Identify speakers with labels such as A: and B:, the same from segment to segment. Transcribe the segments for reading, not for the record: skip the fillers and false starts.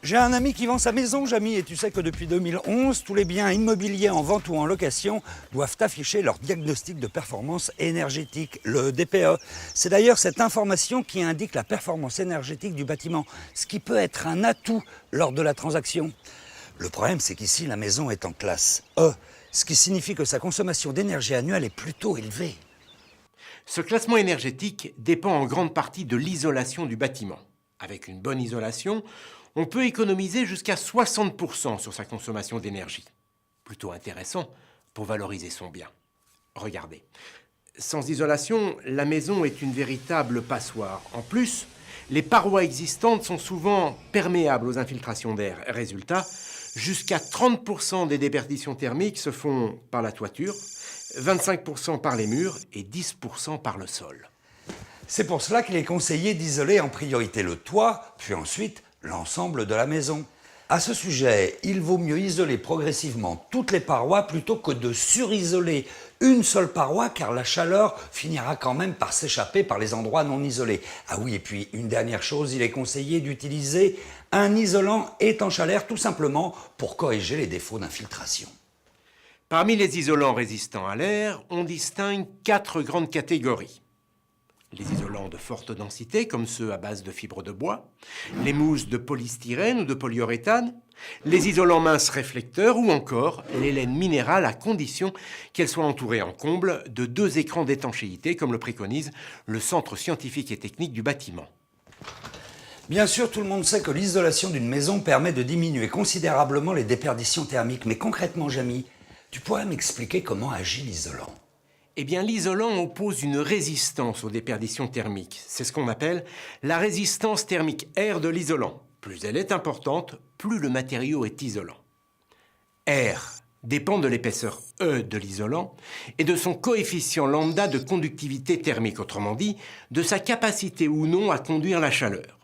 A: J'ai un ami qui vend sa maison, Jamy, et tu sais que depuis 2011, tous les biens immobiliers en vente ou en location doivent afficher leur diagnostic de performance énergétique, le DPE. C'est d'ailleurs cette information qui indique la performance énergétique du bâtiment, ce qui peut être un atout lors de la transaction. Le problème, c'est qu'ici, la maison est en classe E, ce qui signifie que sa consommation d'énergie annuelle est plutôt élevée.
B: Ce classement énergétique dépend en grande partie de l'isolation du bâtiment. Avec une bonne isolation, on peut économiser jusqu'à 60% sur sa consommation d'énergie. Plutôt intéressant pour valoriser son bien. Regardez, sans isolation, la maison est une véritable passoire. En plus, les parois existantes sont souvent perméables aux infiltrations d'air. Résultat, jusqu'à 30% des déperditions thermiques se font par la toiture, 25% par les murs et 10% par le sol.
A: C'est pour cela qu'il est conseillé d'isoler en priorité le toit, puis ensuite l'ensemble de la maison. À ce sujet, il vaut mieux isoler progressivement toutes les parois plutôt que de surisoler une seule paroi, car la chaleur finira quand même par s'échapper par les endroits non isolés. Ah oui, et puis une dernière chose, il est conseillé d'utiliser un isolant étanche à l'air, tout simplement pour corriger les défauts d'infiltration.
B: Parmi les isolants résistants à l'air, on distingue 4 grandes catégories. Les isolants de forte densité, comme ceux à base de fibres de bois, les mousses de polystyrène ou de polyuréthane, les isolants minces réflecteurs ou encore les laines minérales à condition qu'elles soient entourées en comble de 2 écrans d'étanchéité, comme le préconise le Centre scientifique et technique du bâtiment.
A: Bien sûr, tout le monde sait que l'isolation d'une maison permet de diminuer considérablement les déperditions thermiques. Mais concrètement, Jamy, tu pourrais m'expliquer comment agit l'isolant ?
B: Eh bien, l'isolant oppose une résistance aux déperditions thermiques. C'est ce qu'on appelle la résistance thermique R de l'isolant. Plus elle est importante, plus le matériau est isolant. R dépend de l'épaisseur E de l'isolant et de son coefficient lambda de conductivité thermique, autrement dit, de sa capacité ou non à conduire la chaleur.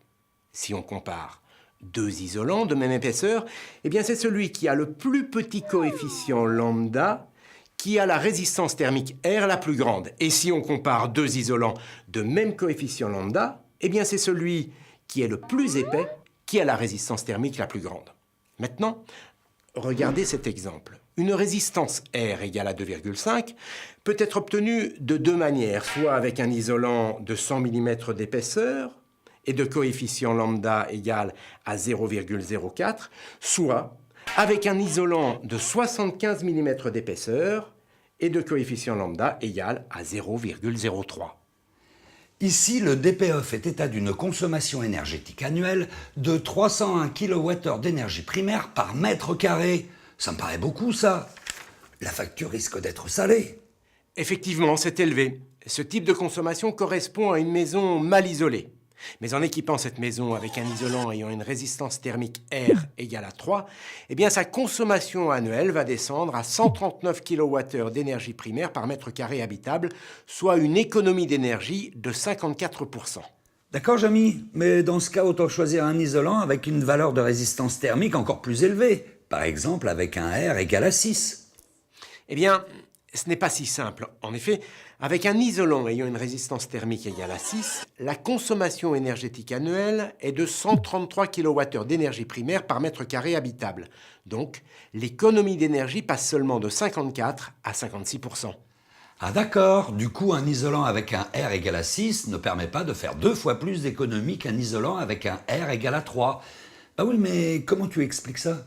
B: Si on compare 2 isolants de même épaisseur, eh bien c'est celui qui a le plus petit coefficient lambda qui a la résistance thermique R la plus grande. Et si on compare 2 isolants de même coefficient lambda, eh bien c'est celui qui est le plus épais qui a la résistance thermique la plus grande. Maintenant, regardez cet exemple. Une résistance R égale à 2,5 peut être obtenue de 2 manières, soit avec un isolant de 100 mm d'épaisseur et de coefficient lambda égal à 0,04, soit avec un isolant de 75 mm d'épaisseur et de coefficient lambda égal à 0,03.
A: Ici, le DPE fait état d'une consommation énergétique annuelle de 301 kWh d'énergie primaire par mètre carré. Ça me paraît beaucoup, ça. La facture risque d'être salée.
B: Effectivement, c'est élevé. Ce type de consommation correspond à une maison mal isolée. Mais en équipant cette maison avec un isolant ayant une résistance thermique R égale à 3, eh bien sa consommation annuelle va descendre à 139 kWh d'énergie primaire par mètre carré habitable, soit une économie d'énergie de 54%.
A: D'accord, Jamy, mais dans ce cas, autant choisir un isolant avec une valeur de résistance thermique encore plus élevée. Par exemple, avec un R égal à 6.
B: Eh bien, ce n'est pas si simple. En effet, avec un isolant ayant une résistance thermique égale à 6, la consommation énergétique annuelle est de 133 kWh d'énergie primaire par mètre carré habitable. Donc, l'économie d'énergie passe seulement de 54 à 56%.
A: Ah d'accord, du coup, un isolant avec un R égal à 6 ne permet pas de faire 2 fois plus d'économie qu'un isolant avec un R égal à 3. Ah oui, mais comment tu expliques ça ?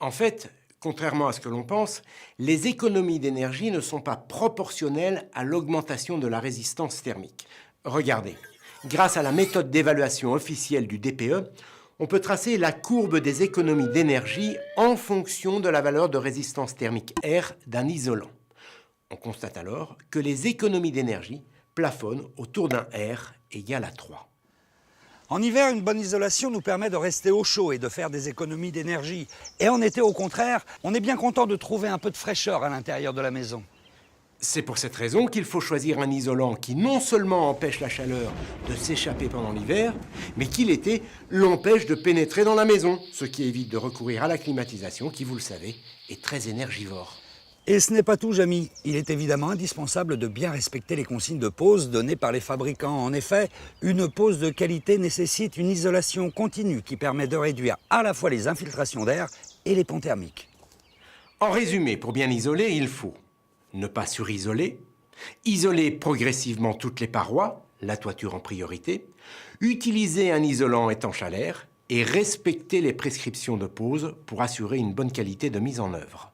B: En fait, contrairement à ce que l'on pense, les économies d'énergie ne sont pas proportionnelles à l'augmentation de la résistance thermique. Regardez, grâce à la méthode d'évaluation officielle du DPE, on peut tracer la courbe des économies d'énergie en fonction de la valeur de résistance thermique R d'un isolant. On constate alors que les économies d'énergie plafonnent autour d'un R égal à 3.
A: En hiver, une bonne isolation nous permet de rester au chaud et de faire des économies d'énergie. Et en été, au contraire, on est bien content de trouver un peu de fraîcheur à l'intérieur de la maison.
B: C'est pour cette raison qu'il faut choisir un isolant qui non seulement empêche la chaleur de s'échapper pendant l'hiver, mais qui l'été l'empêche de pénétrer dans la maison, ce qui évite de recourir à la climatisation qui, vous le savez, est très énergivore.
A: Et ce n'est pas tout, Jamy. Il est évidemment indispensable de bien respecter les consignes de pose données par les fabricants. En effet, une pose de qualité nécessite une isolation continue qui permet de réduire à la fois les infiltrations d'air et les ponts thermiques.
B: En résumé, pour bien isoler, il faut ne pas surisoler, isoler progressivement toutes les parois, la toiture en priorité, utiliser un isolant étanche à l'air et respecter les prescriptions de pose pour assurer une bonne qualité de mise en œuvre.